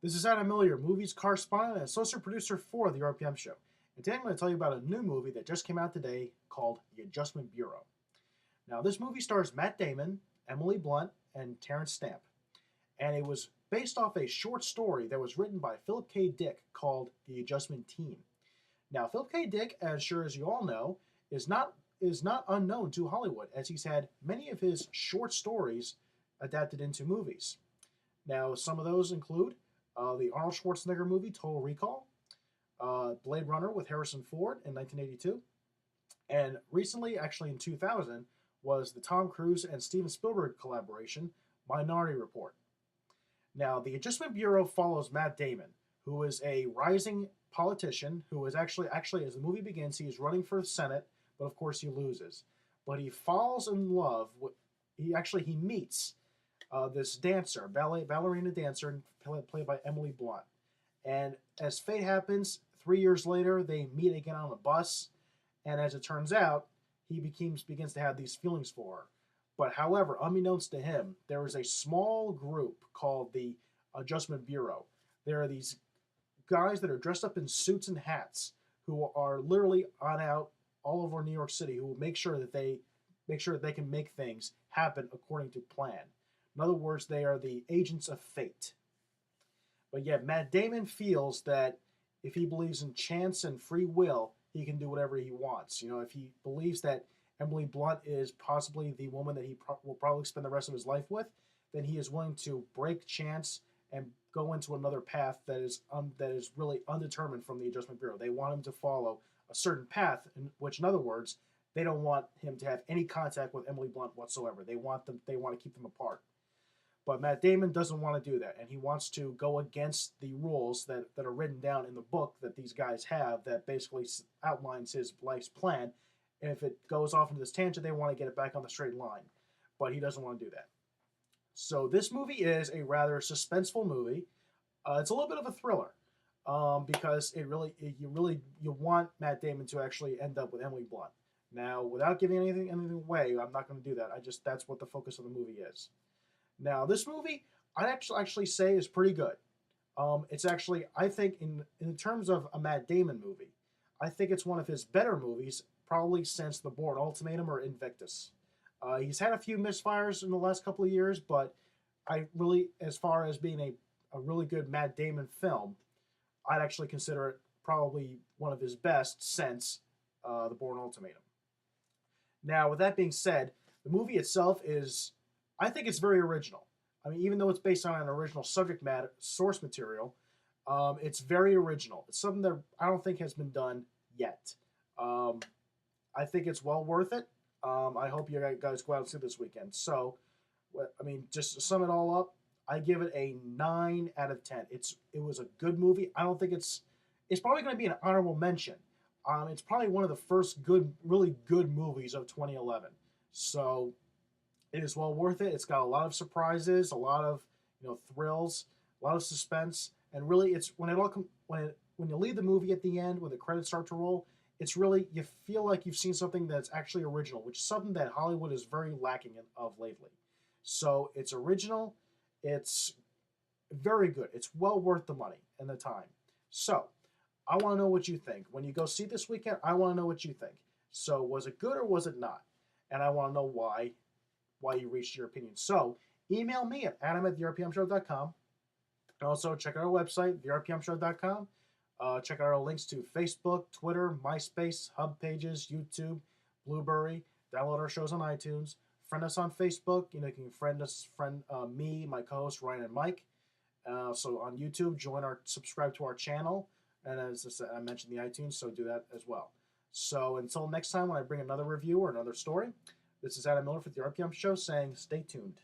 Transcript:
This is Adam Miller, your movies correspondent and associate producer for The RPM Show. And today I'm going to tell you about a new movie that just came out today called The Adjustment Bureau. Now, this movie stars Matt Damon, Emily Blunt, and Terrence Stamp. And it was based off a short story that was written by Philip K. Dick called The Adjustment Team. Now, Philip K. Dick, as sure as you all know, is not unknown to Hollywood, as he's had many of his short stories adapted into movies. Now, some of those include the Arnold Schwarzenegger movie Total Recall, Blade Runner with Harrison Ford in 1982, and recently, actually in 2000, was the Tom Cruise and Steven Spielberg collaboration Minority Report. Now, the Adjustment Bureau follows Matt Damon, who is a rising politician who is actually as the movie begins, he is running for the Senate, but of course he loses. But he falls in love with, he meets this dancer, ballerina dancer, played by Emily Blunt. And as fate happens, 3 years later, they meet again on a bus, and as it turns out, he begins to have these feelings for her. But however, unbeknownst to him, there is a small group called the Adjustment Bureau. There are these guys that are dressed up in suits and hats who are literally on out all over New York City who will make sure that they can make things happen according to plan. In other words, they are the agents of fate. But yet, Matt Damon feels that if he believes in chance and free will, he can do whatever he wants. You know, if he believes that Emily Blunt is possibly the woman that he will probably spend the rest of his life with, then he is willing to break chance and go into another path that is really undetermined from the Adjustment Bureau. They want him to follow a certain path, which, in other words, they don't want him to have any contact with Emily Blunt whatsoever. They want to keep them apart. But Matt Damon doesn't want to do that, and he wants to go against the rules that are written down in the book that these guys have that basically outlines his life's plan. And if it goes off into this tangent, they want to get it back on the straight line. But he doesn't want to do that. So this movie is a rather suspenseful movie. It's a little bit of a thriller because you want Matt Damon to actually end up with Emily Blunt. Now, without giving anything away, I'm not going to do that. That's what the focus of the movie is. Now, this movie, I'd actually say is pretty good. It's actually, I think, in terms of a Matt Damon movie, I think it's one of his better movies, probably since The Bourne Ultimatum or Invictus. He's had a few misfires in the last couple of years, but as far as being a really good Matt Damon film, I'd actually consider it probably one of his best since The Bourne Ultimatum. Now, with that being said, the movie itself I think it's very original. I mean, even though it's based on an original subject matter, source material, it's very original. It's something that I don't think has been done yet. I think it's well worth it. I hope you guys go out and see it this weekend. So, I mean, just to sum it all up, I give it a 9 out of 10. It was a good movie. I don't think it's probably going to be an honorable mention. It's probably one of the first really good movies of 2011. So it is well worth it. It's got a lot of surprises, a lot of thrills, a lot of suspense, and really, it's when you leave the movie at the end when the credits start to roll, it's really you feel like you've seen something that's actually original, which is something that Hollywood is very lacking of lately. So it's original, it's very good, it's well worth the money and the time. So I want to know what you think when you go see this weekend. I want to know what you think. So was it good or was it not? And I want to know why you reached your opinion. So email me at adam@therpmshow.com. And also check out our website, therpmshow.com. Check out our links to Facebook, Twitter, MySpace, Hub Pages, YouTube, Blueberry. Download our shows on iTunes. Friend us on Facebook. You can friend me, my co-host Ryan and Mike. So on YouTube, subscribe to our channel. And as I mentioned, the iTunes, so do that as well. So until next time when I bring another review or another story, this is Adam Miller for the RPM Show saying stay tuned.